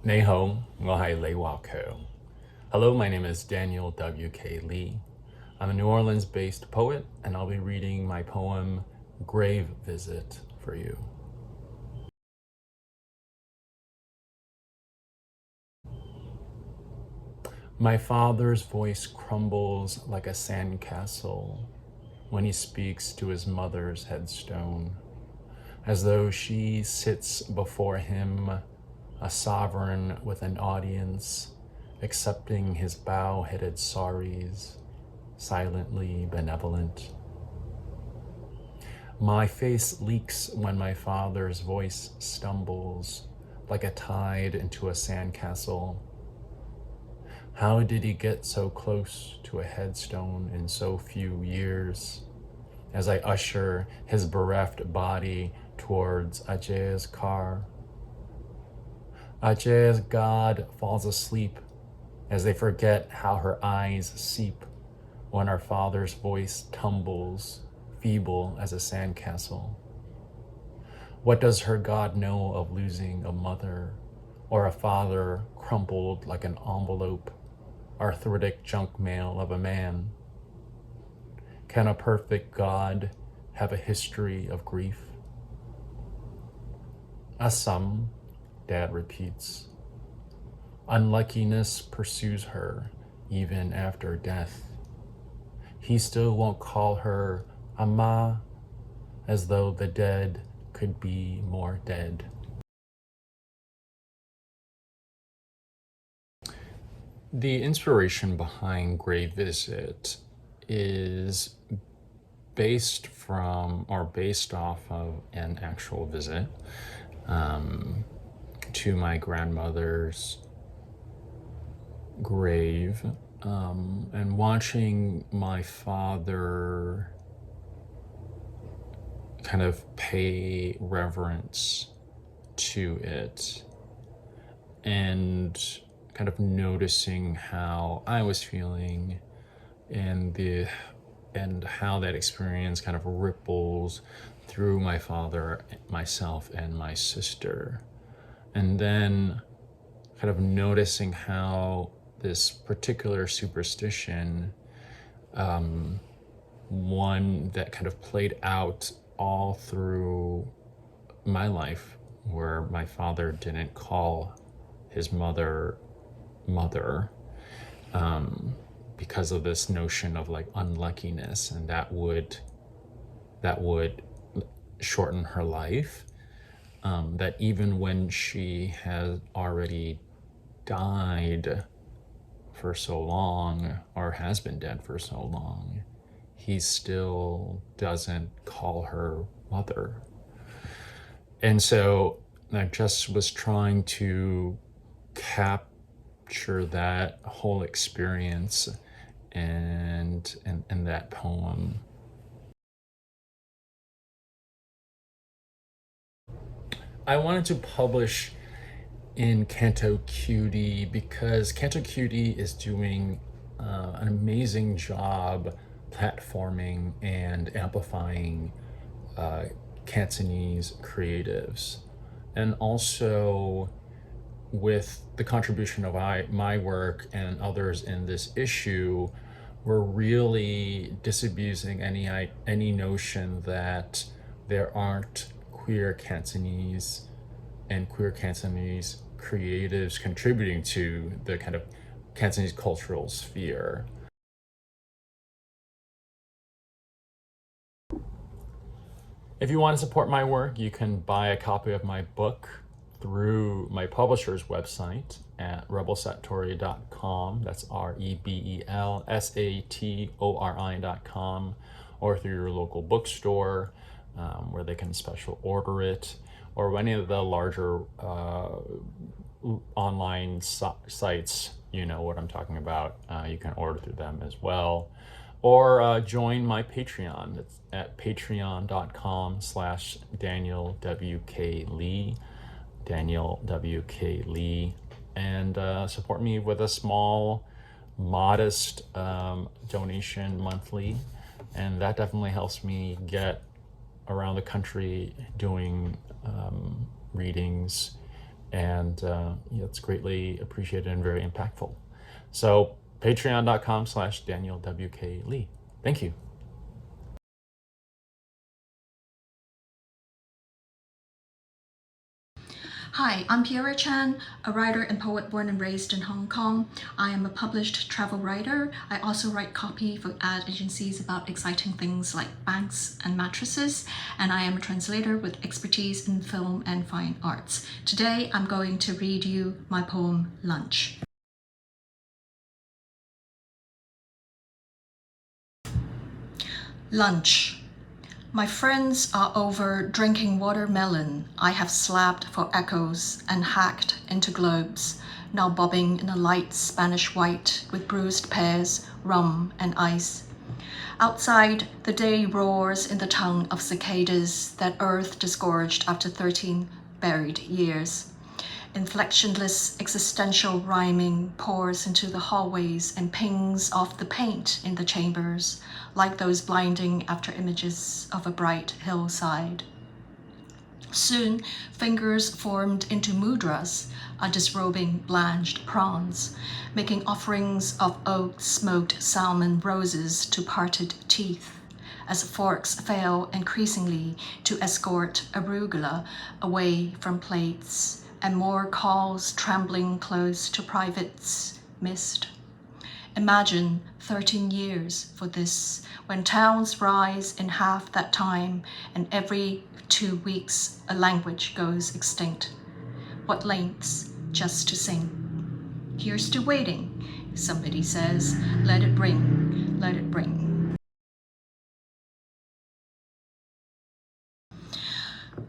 Nei ho, ngahai lewa ko. Hello, my name is Daniel W.K. Li. I'm a New Orleans-based poet, and I'll be reading my poem, Grave Visit, for you. My father's voice crumbles like a sandcastle when he speaks to his mother's headstone, as though she sits before him, a sovereign with an audience, accepting his bow-headed saris, silently benevolent. My face leaks when my father's voice stumbles like a tide into a sandcastle. How did he get so close to a headstone in so few years? As I usher his bereft body towards Ajay's car. Ajay's God falls asleep as they forget how her eyes seep when our father's voice tumbles, feeble as a sandcastle. What does her God know of losing a mother or a father crumpled like an envelope, arthritic junk mail of a man? Can a perfect God have a history of grief? Assam, Dad repeats. Unluckiness pursues her even after death. He still won't call her Amma, as though the dead could be more dead. The inspiration behind Grave Visit is based off of an actual visit to my grandmother's grave, and watching my father kind of pay reverence to it, and kind of noticing how I was feeling and how that experience kind of ripples through my father, myself, and my sister. And then kind of noticing how this particular superstition, one that kind of played out all through my life, where my father didn't call his mother because of this notion of like unluckiness, and that would shorten her life. That even when she has already died for so long, or has been dead for so long, he still doesn't call her mother. And so I just was trying to capture that whole experience and that poem. I wanted to publish in Canto Cutie because Canto Cutie is doing an amazing job platforming and amplifying Cantonese creatives. And also, with the contribution of my work and others in this issue, we're really disabusing any notion that there aren't queer Cantonese and queer Cantonese creatives contributing to the kind of Cantonese cultural sphere. If you want to support my work, you can buy a copy of my book through my publisher's website at rebelsatori.com. That's REBELSATORI.com, or through your local bookstore, where they can special order it, or any of the larger online sites, you know what I'm talking about. You can order through them as well. Or join my Patreon. It's at patreon.com/Daniel W.K. Li, Daniel W.K. Li, and support me with a small, modest donation monthly. And that definitely helps me get around the country doing readings And it's greatly appreciated and very impactful. So patreon.com/DanielWK Lee. Thank you. Hi, I'm Piera Chen, a writer and poet born and raised in Hong Kong. I am a published travel writer. I also write copy for ad agencies about exciting things like banks and mattresses, and I am a translator with expertise in film and fine arts. Today, I'm going to read you my poem, Lunch. Lunch. My friends are over drinking watermelon I have slabbed for echoes and hacked into globes, now bobbing in a light Spanish white with bruised pears, rum and ice. Outside, the day roars in the tongue of cicadas that earth disgorged after 13 buried years. Inflectionless existential rhyming pours into the hallways and pings off the paint in the chambers, like those blinding after images of a bright hillside. Soon, fingers formed into mudras are disrobing blanched prawns, making offerings of oak-smoked salmon roses to parted teeth, as forks fail increasingly to escort arugula away from plates, and more calls trembling close to privates missed. Imagine 13 years for this, when towns rise in half that time and every 2 weeks a language goes extinct. What lengths just to sing? Here's to waiting, somebody says, let it bring, let it bring.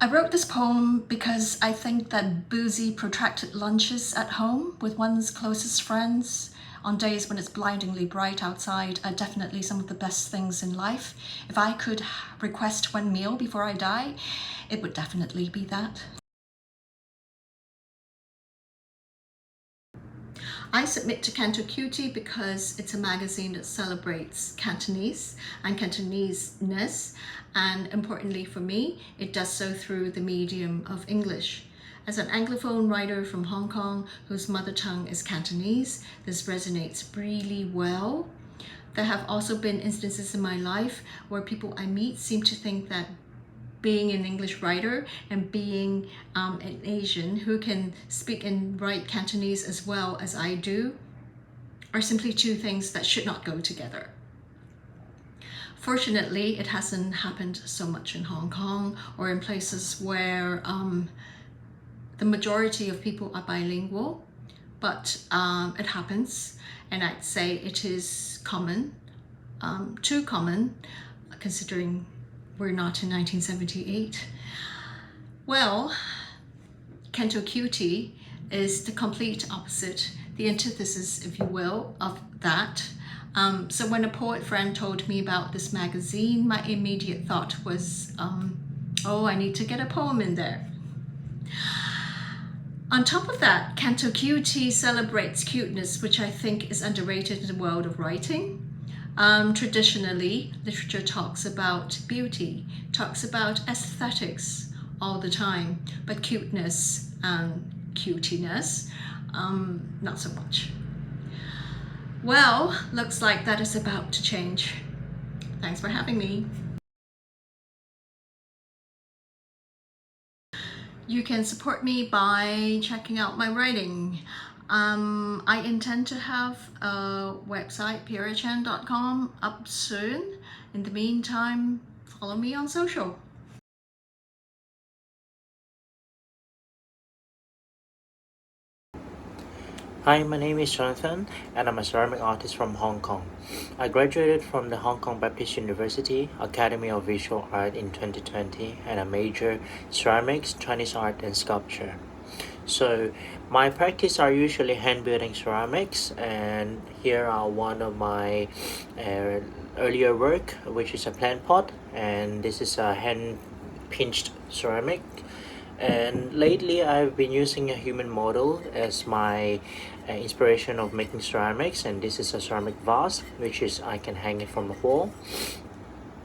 I wrote this poem because I think that boozy, protracted lunches at home with one's closest friends on days when it's blindingly bright outside are definitely some of the best things in life. If I could request one meal before I die, it would definitely be that. I submit to Canto Cutie because it's a magazine that celebrates Cantonese and Cantonese-ness, and importantly for me, it does so through the medium of English. As an Anglophone writer from Hong Kong whose mother tongue is Cantonese, this resonates really well. There have also been instances in my life where people I meet seem to think that being an English writer and being an Asian who can speak and write Cantonese as well as I do are simply two things that should not go together. Fortunately, it hasn't happened so much in Hong Kong or in places where the majority of people are bilingual, but it happens, and I'd say it is common, too common, considering we're not in 1978. Well, Canto Cutie is the complete opposite, the antithesis, if you will, of that. So when a poet friend told me about this magazine, my immediate thought was, oh, I need to get a poem in there. On top of that, Canto Cutie celebrates cuteness, which I think is underrated in the world of writing. Traditionally, literature talks about beauty, talks about aesthetics all the time, but cuteness and cutiness, not so much. Well, looks like that is about to change. Thanks for having me. You can support me by checking out my writing. I intend to have a website, pierachen.com, up soon. In the meantime, follow me on social. Hi, my name is Jonathan, and I'm a ceramic artist from Hong Kong. I graduated from the Hong Kong Baptist University Academy of Visual Art in 2020, and I major ceramics, Chinese art, and sculpture. So, my practice are usually hand building ceramics, and here are one of my earlier work, which is a plant pot, and this is a hand pinched ceramic. And lately, I've been using a human model as my inspiration of making ceramics, and this is a ceramic vase, which is I can hang it from a wall.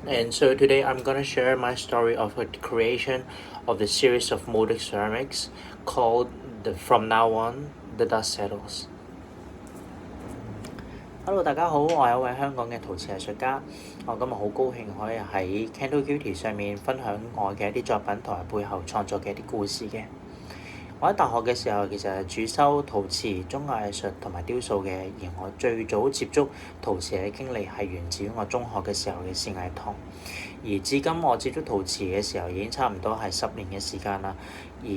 And so today I'm gonna share my story of the creation of the series of molded ceramics called from now on the dust settles. Hello，大家好，我係一位香港嘅陶瓷藝術家。我今日好高興可以喺 Canto Cutie 上面分享我嘅一啲作品同埋背後創作嘅一啲故事嘅。我喺大學嘅時候其實係主修陶瓷、中國藝術同埋雕塑嘅，而我最早接觸陶瓷嘅經歷係源自於我中學嘅時候嘅視藝堂。而至今我接觸陶瓷嘅時候已經差唔多係10年嘅時間啦。而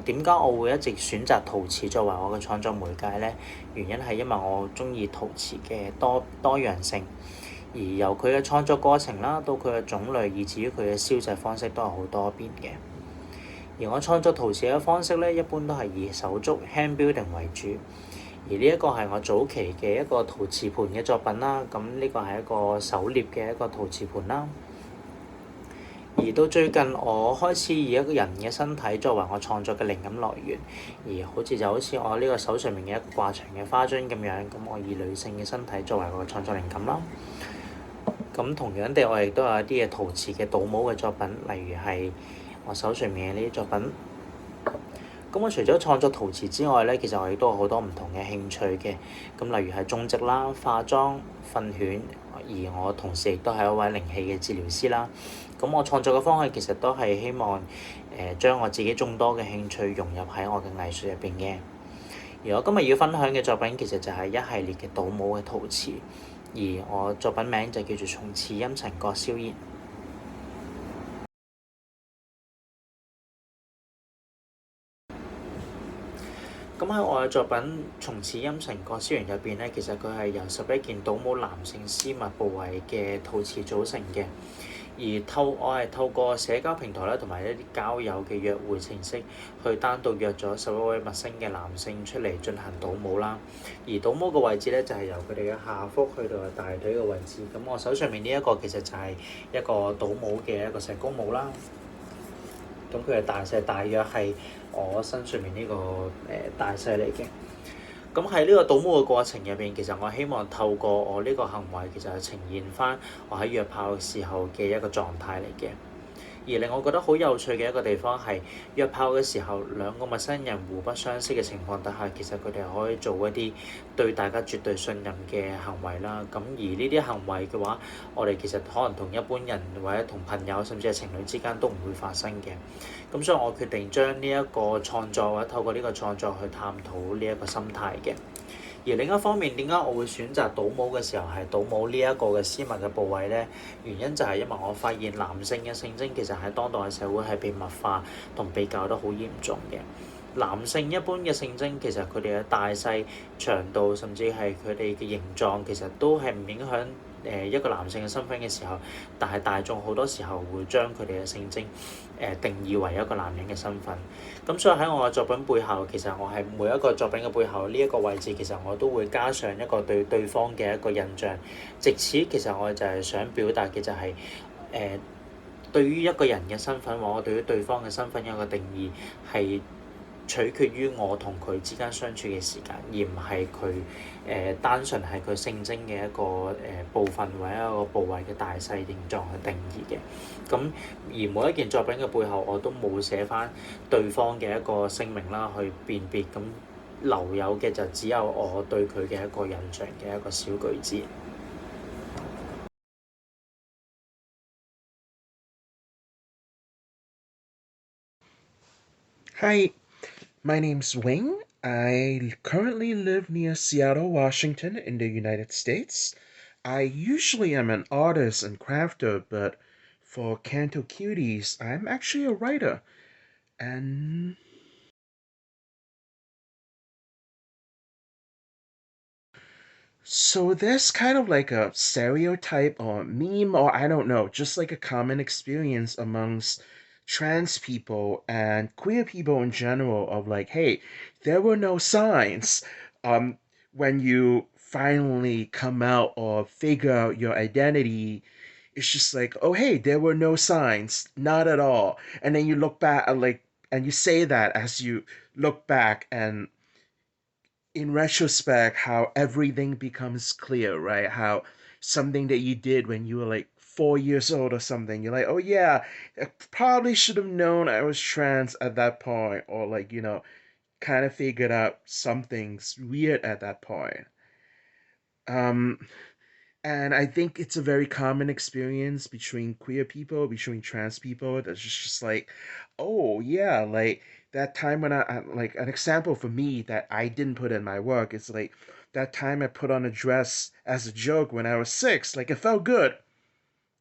點解我會一直選擇陶瓷作為我嘅創作媒介呢？原因係因為我鍾意陶瓷嘅多樣性，而由佢嘅創作過程啦，到佢嘅種類，以至於佢嘅燒製方式都係好多變嘅。而我創作陶瓷嘅方式咧，一般都係以手築 hand building 為主。而呢一個係我早期嘅一個陶瓷盤嘅作品啦。咁呢個係一個手捏嘅一個陶瓷盤啦。而到最近，我開始以一個人嘅身體作為我創作嘅靈感來源。而好似我呢個手上面嘅一個掛長嘅花樽咁樣，咁我以女性嘅身體作為我嘅創作靈感啦。咁同樣地，我亦都有一啲嘅陶瓷嘅倒模嘅作品，例如係我手上面嘅呢啲作品。咁我除咗創作陶瓷之外咧，其實我亦都有好多唔同嘅興趣嘅。咁例如係種植啦、化妝、訓犬，而我同時亦都係一位靈氣嘅治療師啦。咁我創作嘅方向其實都係希望將我自己眾多嘅興趣融入喺我嘅藝術入邊嘅。而我今日要分享嘅作品其實就係一系列嘅倒模嘅陶瓷，而我作品名就叫做從此陰沉覺蕭然。咁喺我嘅作品《從此陰沉覺蕭然》入邊咧，其實佢係由11件倒模男性私密部位嘅陶瓷組成嘅。而我係透過社交平台啦，同埋一啲交友嘅約會程式，去單獨約咗11位陌生嘅男性出嚟進行倒模啦。而倒模嘅位置咧，就係由佢哋嘅下腹去到大腿嘅位置。咁我手上面呢一個其實就係一個倒模嘅一個石膏模啦。咁佢嘅大細大約係我身上面呢個大細嚟嘅。咁喺呢個倒模嘅過程入邊，其實我希望透過我呢個行為，其實係呈現翻我喺約炮嘅時候嘅一個狀態嚟嘅。而令我覺得好有趣嘅一個地方係約炮嘅時候，兩個陌生人互不相識嘅情況底下，其實佢哋可以做一啲對大家絕對信任嘅行為啦。咁而呢啲行為嘅話，我哋其實可能同一般人或者同朋友甚至係情侶之間都唔會發生嘅。咁所以我決定將呢一個創作或者透過呢個創作去探討呢一個心態嘅。而另一方面，點解我會選擇倒模嘅時候係倒模呢一個嘅私密嘅部位呢？原因就係因為我發現男性嘅性徵其實喺當代嘅社會係被物化同被教得好嚴重嘅。男性一般嘅性徵其實佢哋嘅大細、長度，甚至係佢哋嘅形狀，其實都係唔影響一個男性嘅身份嘅時候，但係大眾好多時候會將佢哋嘅性徵定義為一個男人嘅身份。咁所以喺我嘅作品背後，其實我係每一個作品嘅背後呢一個位置，其實我都會加上一個對對方嘅一個印象。藉此其實我就係想表達嘅就係對於一個人嘅身份，或者對於對方嘅身份有一個定義係取決於我同佢之間相處嘅時間，而唔係佢單純係佢性徵嘅一個部分或者一個部位嘅大細形狀去定義嘅。咁而每一件作品嘅背後，我都冇寫返對方嘅一個姓名啦，去辨別。咁留有嘅就只有我對佢嘅一個印象嘅一個小句子。Hi, my name's Wing. I currently live near Seattle, Washington, in the United States. I usually am an artist and crafter, but for Canto Cuties, I'm actually a writer. And so there's kind of like a stereotype or meme, or I don't know, just like a common experience amongst trans people and queer people in general of like, hey, there were no signs. Um, when you finally come out or figure out your identity, it's just like, oh, hey, there were no signs, not at all. And then you look back at like, and you say that as you look back and in retrospect how everything becomes clear, right? How something that you did when you were like 4 years old or something, you're like, oh yeah, I probably should have known I was trans at that point, or like, kind of figured out something's weird at that point. Um, and I think it's a very common experience between queer people, between trans people. That's just like, oh yeah, like that time when like an example for me that I didn't put in my work is like that time I put on a dress as a joke when I was 6. Like it felt good.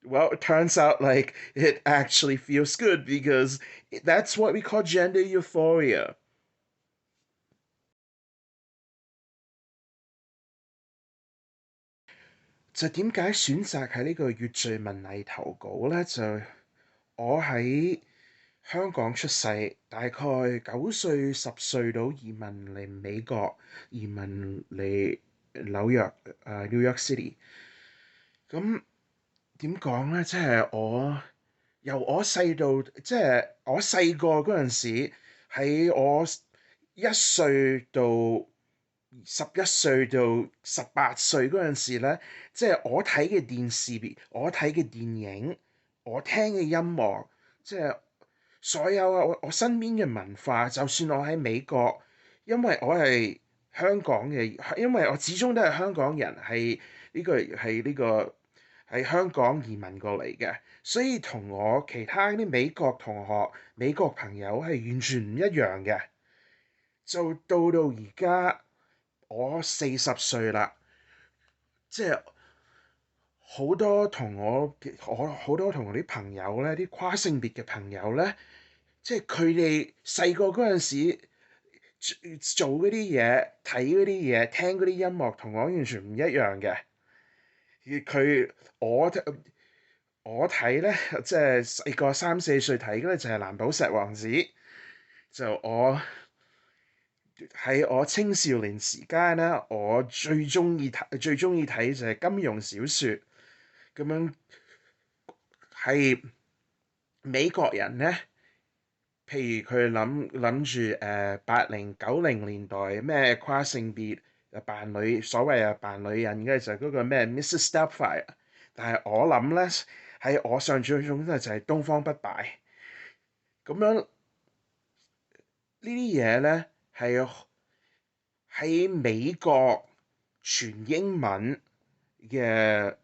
Well, it turns out like it actually feels good because that's what we call gender euphoria. 就點解選擇喺呢個月序文藝投稿呢？就我喺香港出世，大概9歲10歲到移民嚟美國，移民嚟紐約New York City。咁點講呢？即係由我細到即係我細個嗰陣時，喺我1歲到11歲到18歲嗰陣時咧，即係我睇嘅電視、我睇嘅電影、我聽嘅音樂，即係所有我身邊嘅文化，就算我喺美國，因為我係香港嘅，因為我始終都係香港人，係喺香港移民過嚟嘅，所以同我其他啲美國同學、美國朋友係完全唔一樣嘅。就到而家，我40歲啦，即係好多同我好多同我啲朋友咧，啲跨性別嘅朋友咧，即係佢哋細個嗰陣時做嗰啲嘢、睇嗰啲嘢、聽嗰啲音樂，同我完全唔一樣嘅。佢我我睇咧，即係細個3、4歲睇嘅咧，就係藍寶石王子。就喺我青少年時間咧，我最中意睇就係金庸小説咁樣。係美國人咧，譬如佢諗住80、90年代咩跨性別扮女，所謂扮女人嘅就係嗰個咩 Mrs. Doubtfire。但係我諗咧，喺我上最中咧就係東方不敗咁樣。呢啲嘢咧係喺美國全英文嘅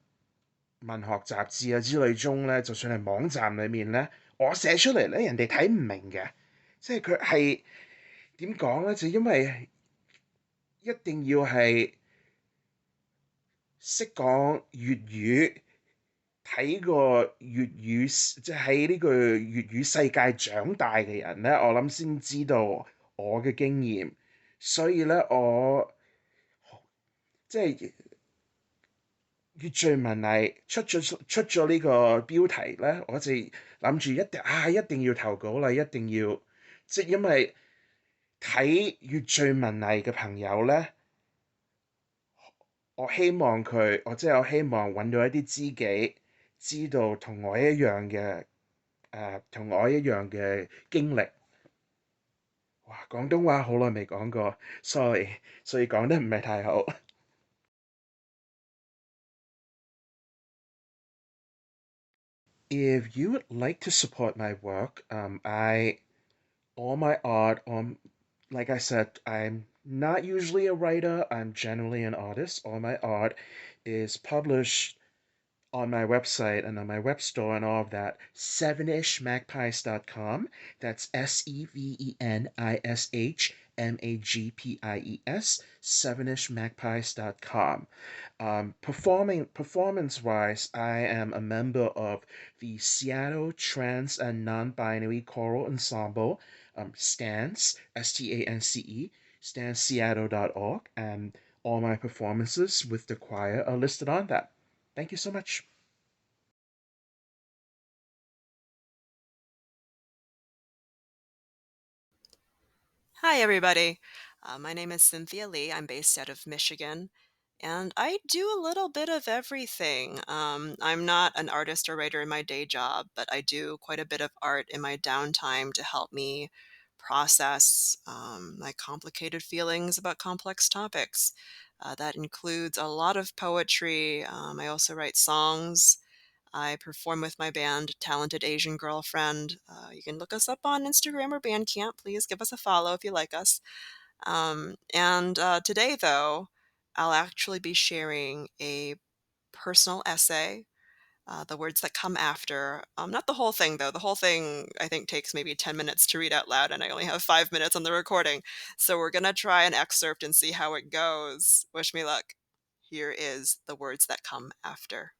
文學雜誌啊之類中咧，就算係網站裏面咧，我寫出嚟咧，人哋睇唔明嘅。即係佢係點講咧？就因為一定要係識講粵語，睇過粵語，即係喺呢個粵語世界長大嘅人咧，我諗先知道我嘅經驗。所以咧，我即係越罪文藝出咗呢個標題咧，我就諗住一定要投稿啦，一定要即係因為睇越罪文藝嘅朋友咧，我希望揾到一啲知己，知道同我一樣嘅經歷。哇，廣東話好耐未講過，sorry，所以講得唔係太好。If you would like to support my work, all my art, like I said, I'm not usually a writer, I'm generally an artist. All my art is published on my website and on my web store and all of that, sevenishmagpies.com. That's sevenishmagpies, sevenishmagpies.com. Performance wise, I am a member of the Seattle Trans and Non-Binary Choral Ensemble, STANCE, STANCE, stanceseattle.org, and all my performances with the choir are listed on that. Thank you so much. Hi, everybody. My name is Cynthia Li. I'm based out of Michigan, and I do a little bit of everything. I'm not an artist or writer in my day job, but I do quite a bit of art in my downtime to help me process my complicated feelings about complex topics. That includes a lot of poetry. I also write songs. I perform with my band, Talented Asian Girlfriend. You can look us up on Instagram or Bandcamp. Please give us a follow if you like us. And today, though, I'll actually be sharing a personal essay, the words that come after. Not the whole thing, though. The whole thing, I think, takes maybe 10 minutes to read out loud, and I only have 5 minutes on the recording. So we're going to try an excerpt and see how it goes. Wish me luck. Here is the words that come after.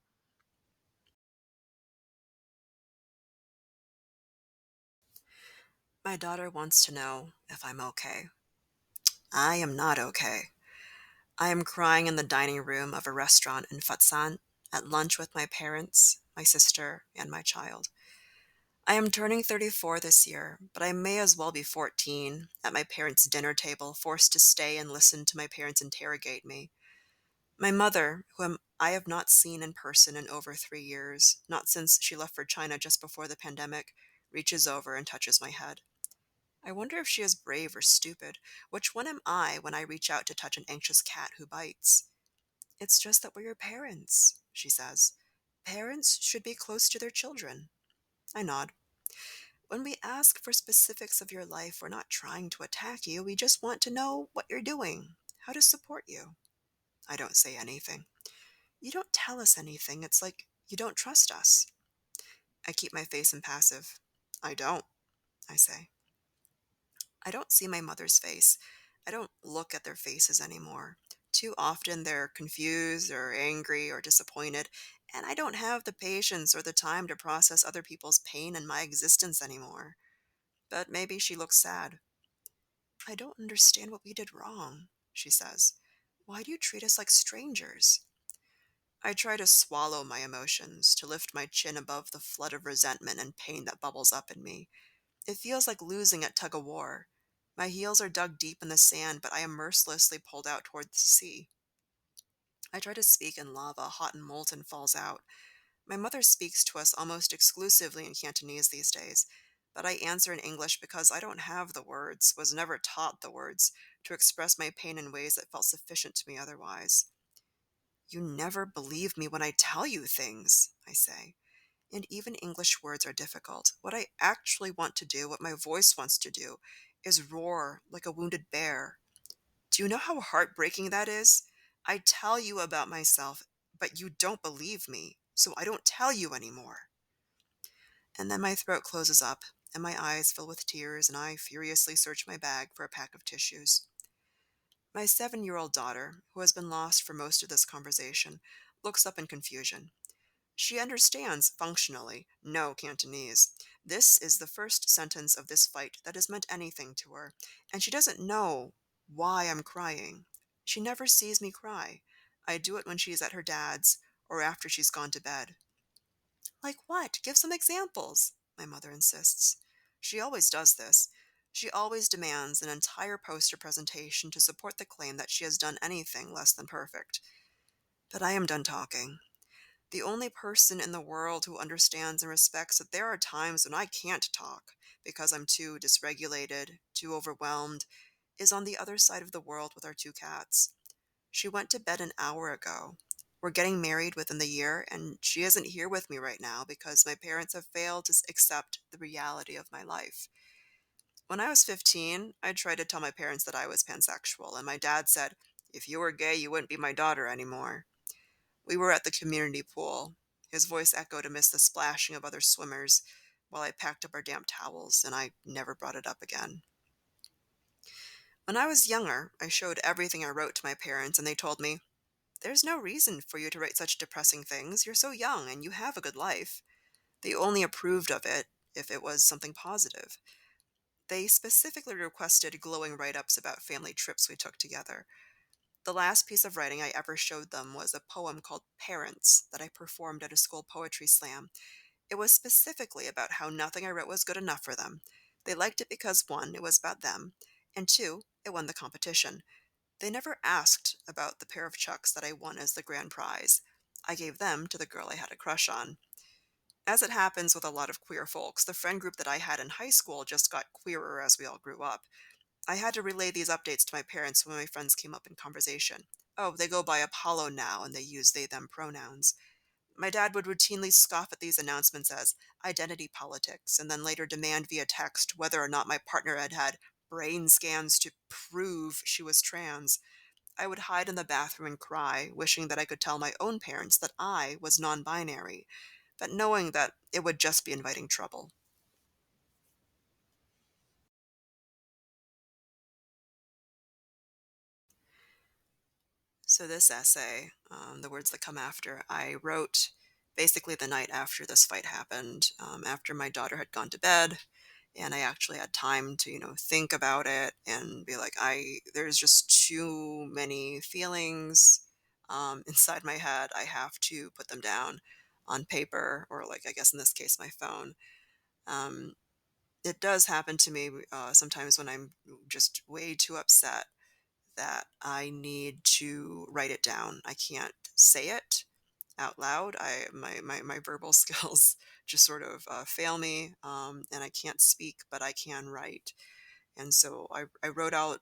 My daughter wants to know if I'm okay. I am not okay. I am crying in the dining room of a restaurant in Fatsan at lunch with my parents, my sister, and my child. I am turning 34 this year, but I may as well be 14 at my parents' dinner table, forced to stay and listen to my parents interrogate me. My mother, whom I have not seen in person in over 3 years, not since she left for China just before the pandemic, reaches over and touches my head. I wonder if she is brave or stupid. Which one am I when I reach out to touch an anxious cat who bites? It's just that we're your parents, she says. Parents should be close to their children. I nod. When we ask for specifics of your life, we're not trying to attack you. We just want to know what you're doing, how to support you. I don't say anything. You don't tell us anything. It's like you don't trust us. I keep my face impassive. I don't, I say. I don't see my mother's face. I don't look at their faces anymore. Too often they're confused or angry or disappointed, and I don't have the patience or the time to process other people's pain in my existence anymore. But maybe she looks sad. I don't understand what we did wrong, she says. Why do you treat us like strangers? I try to swallow my emotions, to lift my chin above the flood of resentment and pain that bubbles up in me. It feels like losing at tug of war. My heels are dug deep in the sand, but I am mercilessly pulled out toward the sea. I try to speak in lava, hot and molten falls out. My mother speaks to us almost exclusively in Cantonese these days, but I answer in English because I don't have the words, was never taught the words, to express my pain in ways that felt sufficient to me otherwise. You never believe me when I tell you things, I say. And even English words are difficult. What I actually want to do, what my voice wants to do, is roar like a wounded bear. Do you know how heartbreaking that is? I tell you about myself, but you don't believe me, so I don't tell you anymore. And then my throat closes up, and my eyes fill with tears, and I furiously search my bag for a pack of tissues. My 7-year-old daughter, who has been lost for most of this conversation, looks up in confusion. She understands, functionally, no Cantonese. This is the first sentence of this fight that has meant anything to her, and she doesn't know why I'm crying. She never sees me cry. I do it when she's at her dad's, or after she's gone to bed. Like what? Give some examples, my mother insists. She always does this. She always demands an entire poster presentation to support the claim that she has done anything less than perfect. But I am done talking. The only person in the world who understands and respects that there are times when I can't talk because I'm too dysregulated, too overwhelmed, is on the other side of the world with our 2 cats. She went to bed an hour ago. We're getting married within the year, and she isn't here with me right now because my parents have failed to accept the reality of my life. When I was 15, I tried to tell my parents that I was pansexual, and my dad said, "If you were gay, you wouldn't be my daughter anymore." We were at the community pool. His voice echoed amidst the splashing of other swimmers while I packed up our damp towels, and I never brought it up again. When I was younger, I showed everything I wrote to my parents, and they told me, "There's no reason for you to write such depressing things. You're so young, and you have a good life." They only approved of it if it was something positive. They specifically requested glowing write-ups about family trips we took together. The last piece of writing I ever showed them was a poem called Parents that I performed at a school poetry slam. It was specifically about how nothing I wrote was good enough for them. They liked it because, one, it was about them, and two, it won the competition. They never asked about the pair of chucks that I won as the grand prize. I gave them to the girl I had a crush on. As it happens with a lot of queer folks, the friend group that I had in high school just got queerer as we all grew up. I had to relay these updates to my parents when my friends came up in conversation. Oh, they go by Apollo now and they use they them pronouns. My dad would routinely scoff at these announcements as identity politics and then later demand via text whether or not my partner had had brain scans to prove she was trans. I would hide in the bathroom and cry, wishing that I could tell my own parents that I was non binary, but knowing that it would just be inviting trouble. So, this essay, The Words That Come After, I wrote basically the night after this fight happened, after my daughter had gone to bed. And I actually had time to, think about it and be like, there's just too many feelings inside my head. I have to put them down on paper or, like, I guess in this case, my phone. Um, it does happen to me sometimes when I'm just way too upset that I need to write it down. I can't say it out loud. My verbal skills just sort of fail me, and I can't speak, but I can write. And so I wrote out,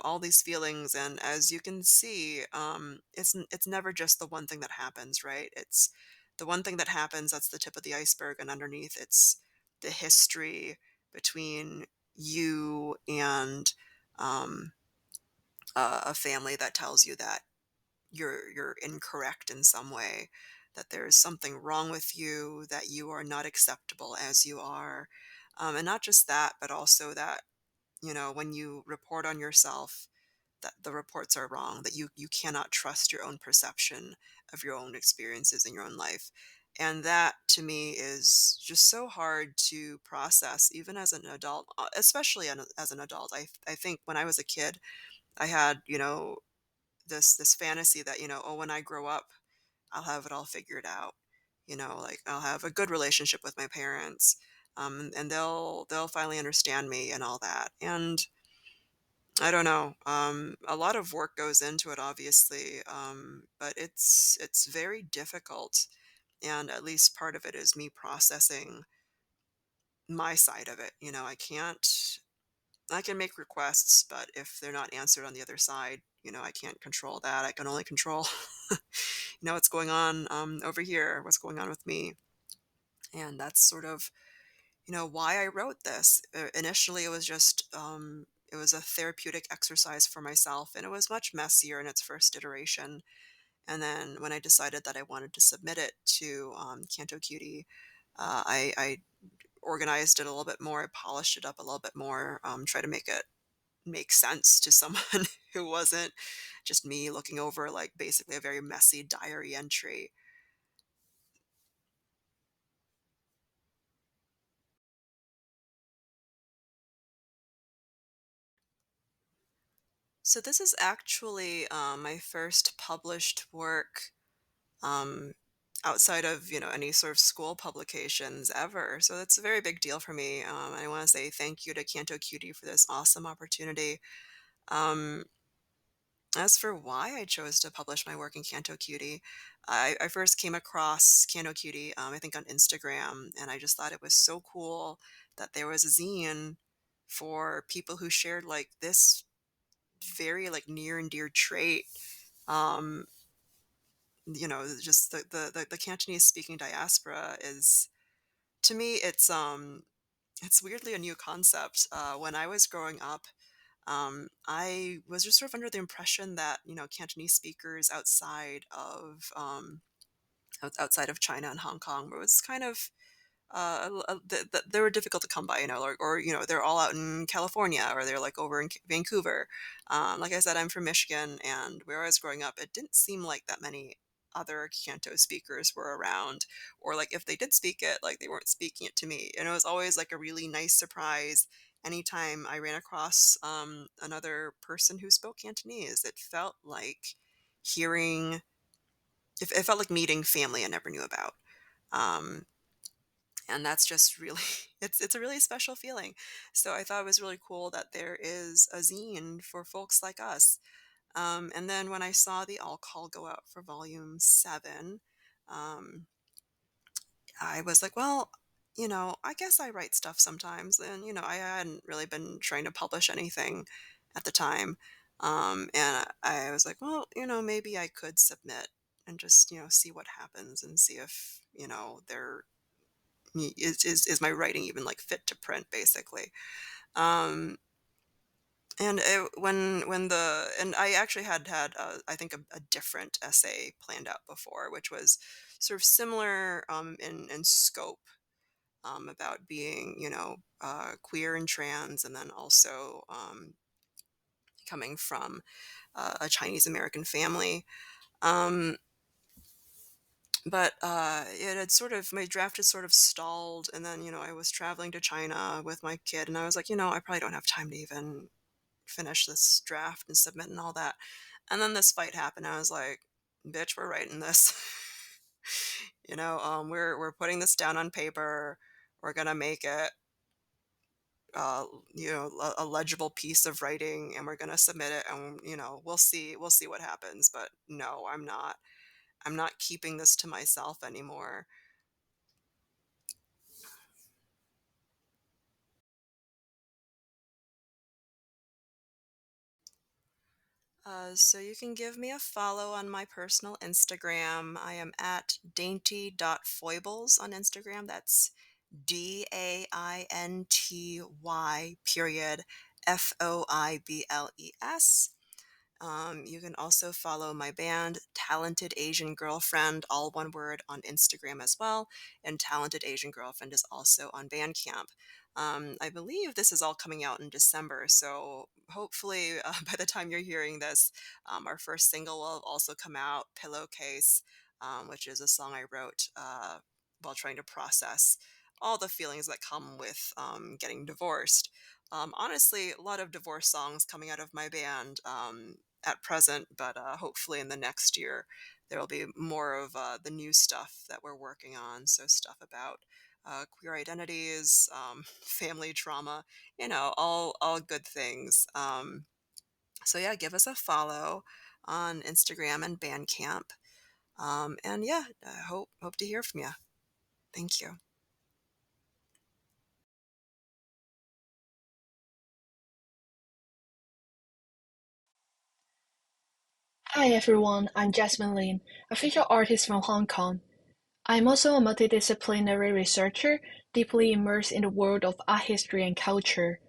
all these feelings, and as you can see, it's never just the one thing that happens, right? It's the one thing that happens that's the tip of the iceberg, and underneath it's the history between you and um, a family that tells you that you're incorrect in some way, that there's something wrong with you, that you are not acceptable as you are. And not just that, but also that, when you report on yourself, that the reports are wrong, that you cannot trust your own perception of your own experiences in your own life. And that to me is just so hard to process, even as an adult, especially as an adult. I think when I was a kid, I had, this fantasy that, oh, when I grow up, I'll have it all figured out. Like, I'll have a good relationship with my parents, and they'll finally understand me and all that. And I don't know. A lot of work goes into it, obviously, but it's very difficult. And at least part of it is me processing my side of it. I can make requests, but if they're not answered on the other side, I can't control that. I can only control, what's going on over here, what's going on with me. And that's sort of, why I wrote this. Initially, it was a therapeutic exercise for myself, and it was much messier in its first iteration. And then when I decided that I wanted to submit it to Canto Cutie, I organized it a little bit more, I polished it up a little bit more, try to make it make sense to someone who wasn't just me looking over like basically a very messy diary entry. So this is actually my first published work um, outside of any sort of school publications ever. So that's a very big deal for me. I want to say thank you to Canto Cutie for this awesome opportunity. Um, As for why I chose to publish my work in Canto Cutie, I first came across Canto Cutie, I think on Instagram, and I just thought it was so cool that there was a zine for people who shared like this very like near and dear trait. Um, just the Cantonese speaking diaspora is, to me, it's weirdly a new concept. When I was growing up, I was just sort of under the impression that Cantonese speakers outside of China and Hong Kong was kind of they were difficult to come by, or they're all out in California or they're like over in Vancouver. Like I said, I'm from Michigan, and where I was growing up, it didn't seem like that many other Canto speakers were around, or like if they did speak it, like they weren't speaking it to me. And it was always like a really nice surprise anytime I ran across another person who spoke Cantonese. It felt like hearing, it felt like meeting family I never knew about. Um, and that's just really it's a really special feeling. So I thought it was really cool that there is a zine for folks like us. And then when I saw the all call go out for volume 7, um, I was like, well, I guess I write stuff sometimes. And I hadn't really been trying to publish anything at the time. And I was like, well, maybe I could submit and just, see what happens and see if, there is my writing even like fit to print, basically. Um, and when I actually had I think a different essay planned out before, which was sort of similar in scope, about being, queer and trans, and then also coming from a Chinese American family. Um, but it had sort of, my draft had sort of stalled, and then, I was traveling to China with my kid, and I was like, I probably don't have time to even finish this draft and submit and all that. And then this fight happened. I was like, bitch, we're writing this. We're putting this down on paper. We're gonna make it uh, a legible piece of writing, and we're gonna submit it, and we'll see what happens. But no, I'm not keeping this to myself anymore. So you can give me a follow on my personal Instagram. I am at dainty.foibles on Instagram. That's DAINTY period FOIBLES. You can also follow my band, Talented Asian Girlfriend, all one word, on Instagram as well. And Talented Asian Girlfriend is also on Bandcamp. I believe this is all coming out in December, so hopefully by the time you're hearing this, our first single will have also come out, Pillowcase, which is a song I wrote while trying to process all the feelings that come with getting divorced. Honestly, a lot of divorce songs coming out of my band at present, but hopefully in the next year there will be more of the new stuff that we're working on. So stuff about queer identities, family trauma, all good things. So yeah, give us a follow on Instagram and Bandcamp. And yeah, I hope to hear from you. Thank you. Hi everyone, I'm Jasmin Lin, a visual artist from Hong Kong. I'm also a multidisciplinary researcher, deeply immersed in the world of art history and culture.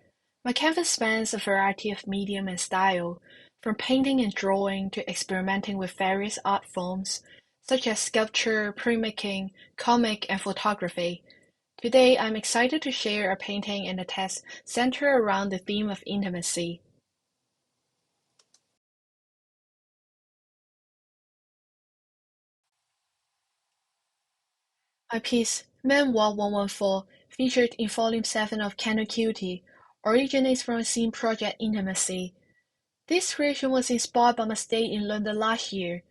My canvas spans a variety of medium and style, from painting and drawing to experimenting with various art forms, such as sculpture, printmaking, comic, and photography. Today, I'm excited to share a painting and a text centered around the theme of intimacy. My piece, Memoir 114, featured in Volume 7 of Canto Cutie, originates from a scene project Intimacy. This creation was inspired by my stay in London last year,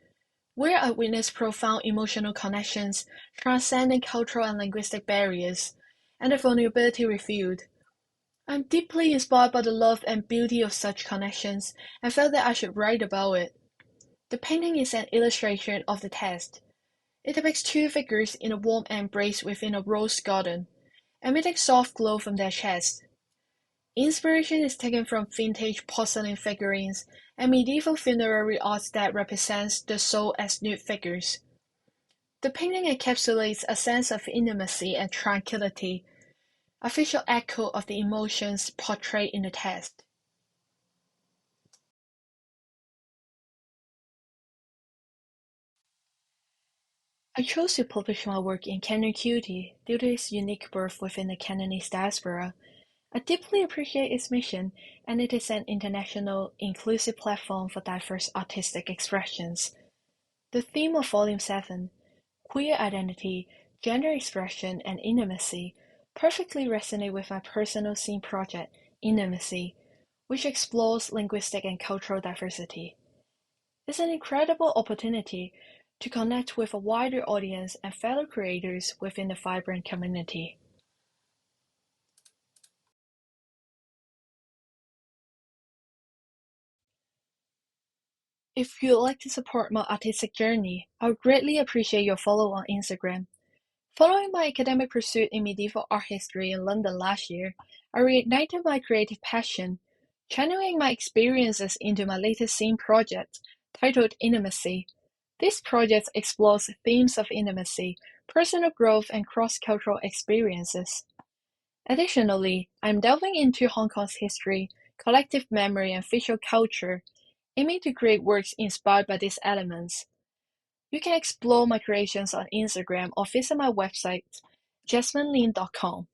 where I witnessed profound emotional connections transcending cultural and linguistic barriers, and the vulnerability revealed. I'm deeply inspired by the love and beauty of such connections and felt that I should write about it. The painting is an illustration of the text. It depicts two figures in a warm embrace within a rose garden, emitting soft glow from their chests. Inspiration is taken from vintage porcelain figurines and medieval funerary art that represents the soul as nude figures. The painting encapsulates a sense of intimacy and tranquility, a visual echo of the emotions portrayed in the text. I chose to publish my work in Canto Cutie due to its unique birth within the Cantonese diaspora. I deeply appreciate its mission, and it is an international, inclusive platform for diverse artistic expressions. The theme of Volume 7, queer identity, gender expression, and intimacy, perfectly resonate with my personal scene project, Intimacy, which explores linguistic and cultural diversity. It's an incredible opportunity to connect with a wider audience and fellow creators within the vibrant community. If you'd like to support my artistic journey, I would greatly appreciate your follow on Instagram. Following my academic pursuit in medieval art history in London last year, I reignited my creative passion, channeling my experiences into my latest scene project, titled Intimacy. This project explores themes of intimacy, personal growth, and cross-cultural experiences. Additionally, I'm delving into Hong Kong's history, collective memory, and visual culture, aiming to create works inspired by these elements. You can explore my creations on Instagram or visit my website, jasminlin.com.